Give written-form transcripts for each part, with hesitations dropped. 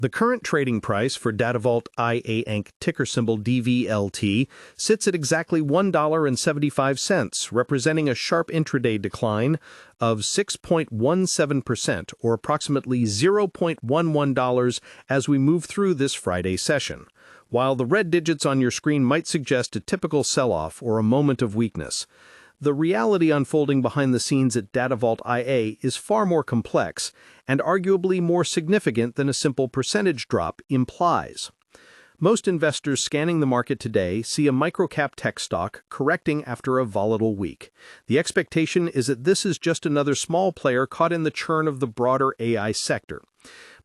The current trading price for DataVault IA Inc. ticker symbol DVLT sits at exactly $1.75, representing a sharp intraday decline of 6.17%, or approximately $0.11 as we move through this Friday session. While the red digits on your screen might suggest a typical sell-off or a moment of weakness, the reality unfolding behind the scenes at DataVault IA is far more complex and arguably more significant than a simple percentage drop implies. Most investors scanning the market today see a microcap tech stock correcting after a volatile week. The expectation is that this is just another small player caught in the churn of the broader AI sector.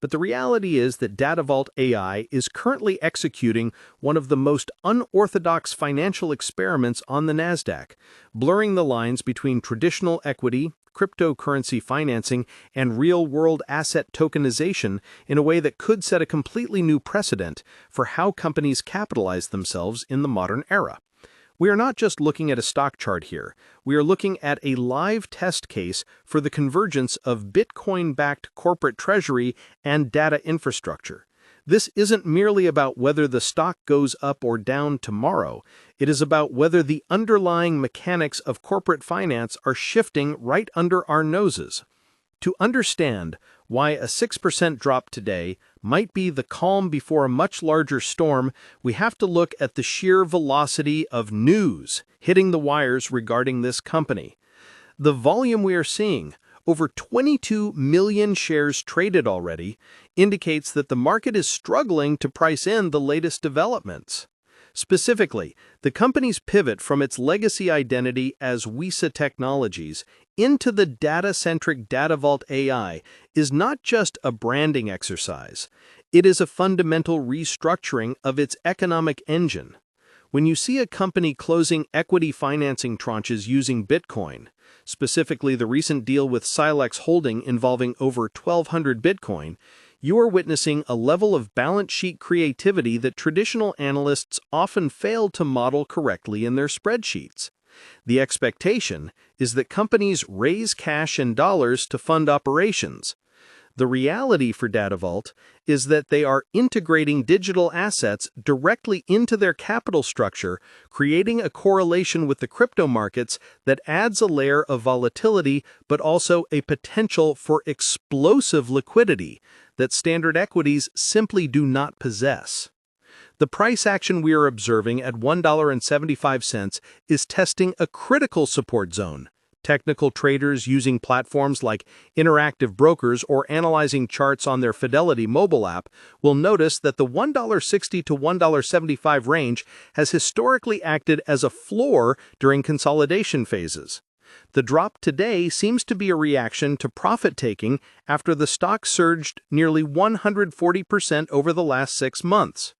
But the reality is that DataVault AI is currently executing one of the most unorthodox financial experiments on the Nasdaq, blurring the lines between traditional equity, cryptocurrency financing, and real-world asset tokenization in a way that could set a completely new precedent for how companies capitalize themselves in the modern era. We are not just looking at a stock chart here. We are looking at a live test case for the convergence of Bitcoin-backed corporate treasury and data infrastructure. This isn't merely about whether the stock goes up or down tomorrow. It is about whether the underlying mechanics of corporate finance are shifting right under our noses. To understand why a 6% drop today might be the calm before a much larger storm, we have to look at the sheer velocity of news hitting the wires regarding this company. The volume we are seeing, over 22 million shares traded already, indicates that the market is struggling to price in the latest developments. Specifically, the company's pivot from its legacy identity as Wisa Technologies into the data-centric DataVault AI is not just a branding exercise. It is a fundamental restructuring of its economic engine. When you see a company closing equity financing tranches using Bitcoin, specifically the recent deal with Silex Holding involving over 1,200 Bitcoin, you are witnessing a level of balance sheet creativity that traditional analysts often fail to model correctly in their spreadsheets. The expectation is that companies raise cash in dollars to fund operations. The reality for DataVault is that they are integrating digital assets directly into their capital structure, creating a correlation with the crypto markets that adds a layer of volatility but also a potential for explosive liquidity that standard equities simply do not possess. The price action we are observing at $1.75 is testing a critical support zone. Technical traders using platforms like Interactive Brokers or analyzing charts on their Fidelity mobile app will notice that the $1.60 to $1.75 range has historically acted as a floor during consolidation phases. The drop today seems to be a reaction to profit-taking after the stock surged nearly 140% over the last 6 months.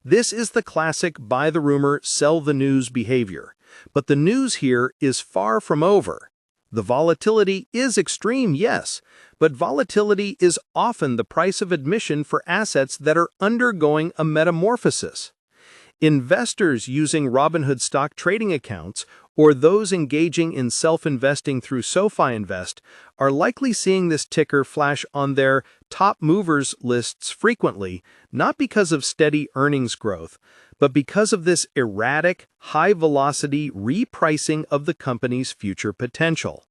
This is the classic buy the rumor, sell the news behavior. But the news here is far from over. The volatility is extreme, yes, but volatility is often the price of admission for assets that are undergoing a metamorphosis. Investors using Robinhood stock trading accounts or those engaging in self-investing through SoFi Invest are likely seeing this ticker flash on their top movers lists frequently, not because of steady earnings growth, but because of this erratic, high-velocity repricing of the company's future potential.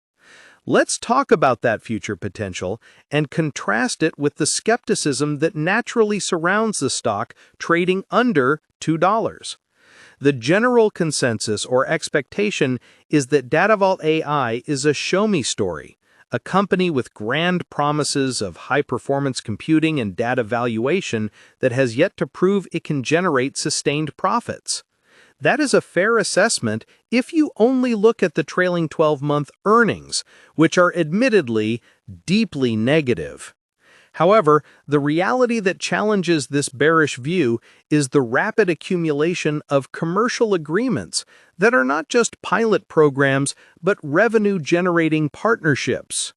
Let's talk about that future potential and contrast it with the skepticism that naturally surrounds the stock trading under $2. The general consensus or expectation is that DataVault AI is a show-me story, a company with grand promises of high-performance computing and data valuation that has yet to prove it can generate sustained profits. That is a fair assessment if you only look at the trailing 12-month earnings, which are admittedly deeply negative. However, the reality that challenges this bearish view is the rapid accumulation of commercial agreements that are not just pilot programs but revenue-generating partnerships.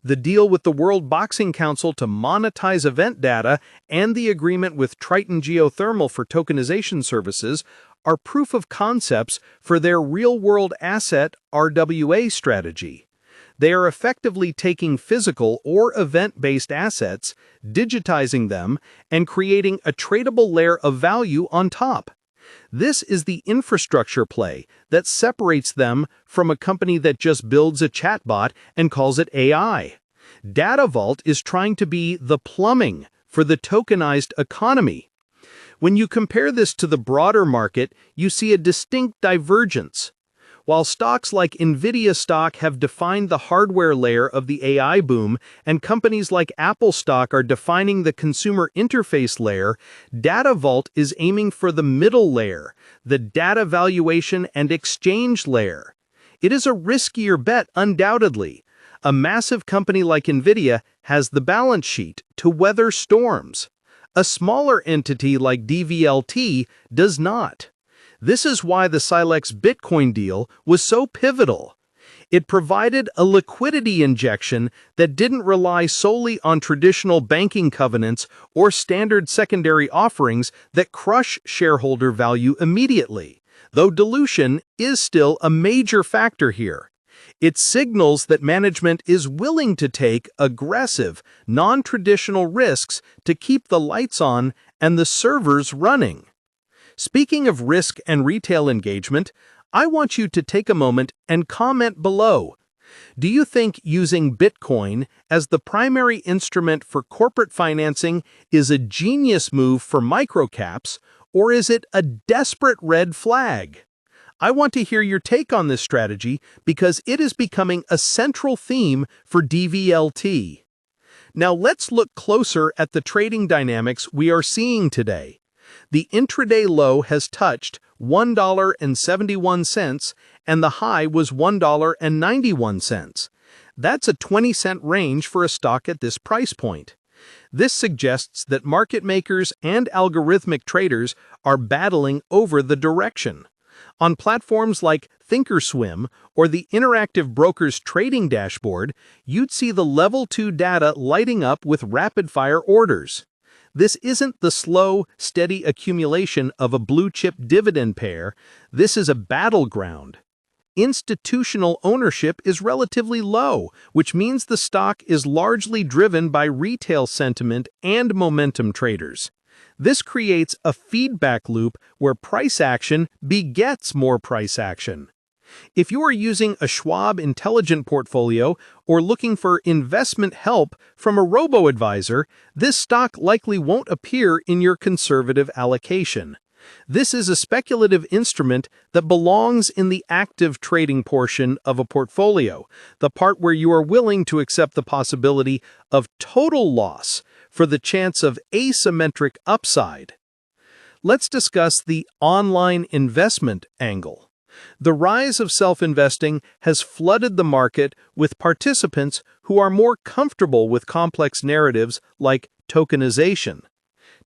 The deal with the World Boxing Council to monetize event data and the agreement with Triton Geothermal for tokenization services are proof of concepts for their real-world asset RWA strategy. They are effectively taking physical or event-based assets, digitizing them, and creating a tradable layer of value on top. This is the infrastructure play that separates them from a company that just builds a chatbot and calls it AI. Data Vault is trying to be the plumbing for the tokenized economy. When you compare this to the broader market, you see a distinct divergence. While stocks like NVIDIA stock have defined the hardware layer of the AI boom, and companies like Apple stock are defining the consumer interface layer, Data Vault is aiming for the middle layer, the data valuation and exchange layer. It is a riskier bet, undoubtedly. A massive company like NVIDIA has the balance sheet to weather storms. A smaller entity like DVLT does not. This is why the Silex Bitcoin deal was so pivotal. It provided a liquidity injection that didn't rely solely on traditional banking covenants or standard secondary offerings that crush shareholder value immediately, though dilution is still a major factor here. It signals that management is willing to take aggressive, non-traditional risks to keep the lights on and the servers running. Speaking of risk and retail engagement, I want you to take a moment and comment below. Do you think using Bitcoin as the primary instrument for corporate financing is a genius move for microcaps, or is it a desperate red flag? I want to hear your take on this strategy because it is becoming a central theme for DVLT. Now let's look closer at the trading dynamics we are seeing today. The intraday low has touched $1.71 and the high was $1.91. That's a 20-cent range for a stock at this price point. This suggests that market makers and algorithmic traders are battling over the direction. On platforms like Thinkorswim or the Interactive Brokers trading dashboard, you'd see the Level 2 data lighting up with rapid-fire orders. This isn't the slow, steady accumulation of a blue-chip dividend pair. This is a battleground. Institutional ownership is relatively low, which means the stock is largely driven by retail sentiment and momentum traders. This creates a feedback loop where price action begets more price action. If you are using a Schwab Intelligent Portfolio or looking for investment help from a robo-advisor, this stock likely won't appear in your conservative allocation. This is a speculative instrument that belongs in the active trading portion of a portfolio, the part where you are willing to accept the possibility of total loss for the chance of asymmetric upside. Let's discuss the online investment angle. The rise of self-investing has flooded the market with participants who are more comfortable with complex narratives like tokenization.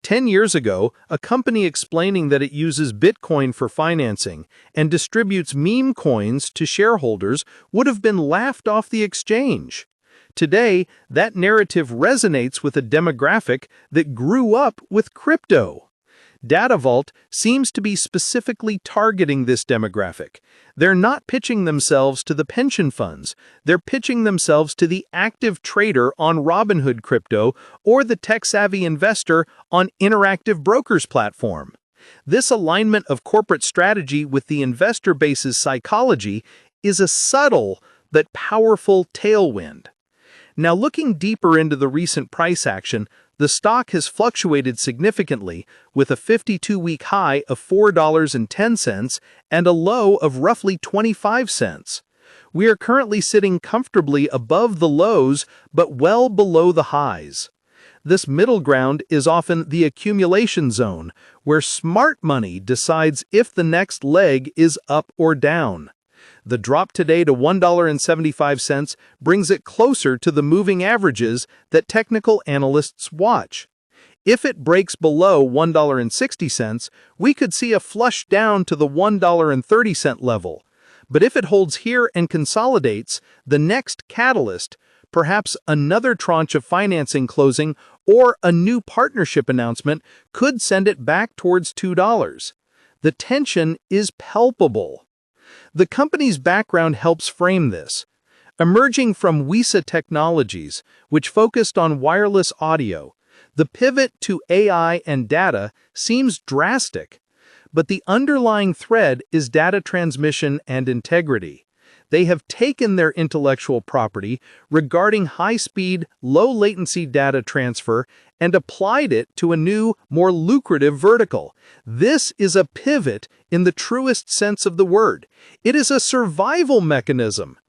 10 years ago, a company explaining that it uses Bitcoin for financing and distributes meme coins to shareholders would have been laughed off the exchange. Today, that narrative resonates with a demographic that grew up with crypto. Data Vault seems to be specifically targeting this demographic. They're not pitching themselves to the pension funds. They're pitching themselves to the active trader on Robinhood Crypto or the tech-savvy investor on Interactive Brokers platform. This alignment of corporate strategy with the investor base's psychology is a subtle but powerful tailwind. Now, looking deeper into the recent price action, the stock has fluctuated significantly with a 52-week high of $4.10 and a low of roughly 25 cents. We are currently sitting comfortably above the lows but well below the highs. This middle ground is often the accumulation zone, where smart money decides if the next leg is up or down. The drop today to $1.75 brings it closer to the moving averages that technical analysts watch. If it breaks below $1.60, we could see a flush down to the $1.30 level. But if it holds here and consolidates, the next catalyst, perhaps another tranche of financing closing or a new partnership announcement, could send it back towards $2. The tension is palpable. The company's background helps frame this. Emerging from WISA Technologies, which focused on wireless audio, the pivot to AI and data seems drastic, but the underlying thread is data transmission and integrity. They have taken their intellectual property regarding high-speed, low-latency data transfer and applied it to a new, more lucrative vertical. This is a pivot in the truest sense of the word. It is a survival mechanism.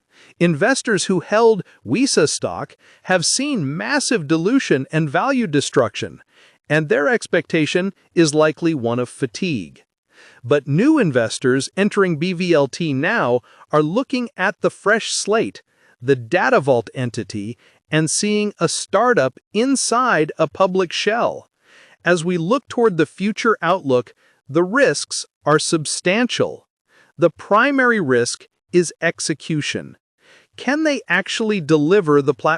Investors who held WISA stock have seen massive dilution and value destruction, and their expectation is likely one of fatigue. But new investors entering BVLT now are looking at the fresh slate, the DataVault entity, and seeing a startup inside a public shell. As we look toward the future outlook, the risks are substantial. The primary risk is execution. Can they actually deliver the platform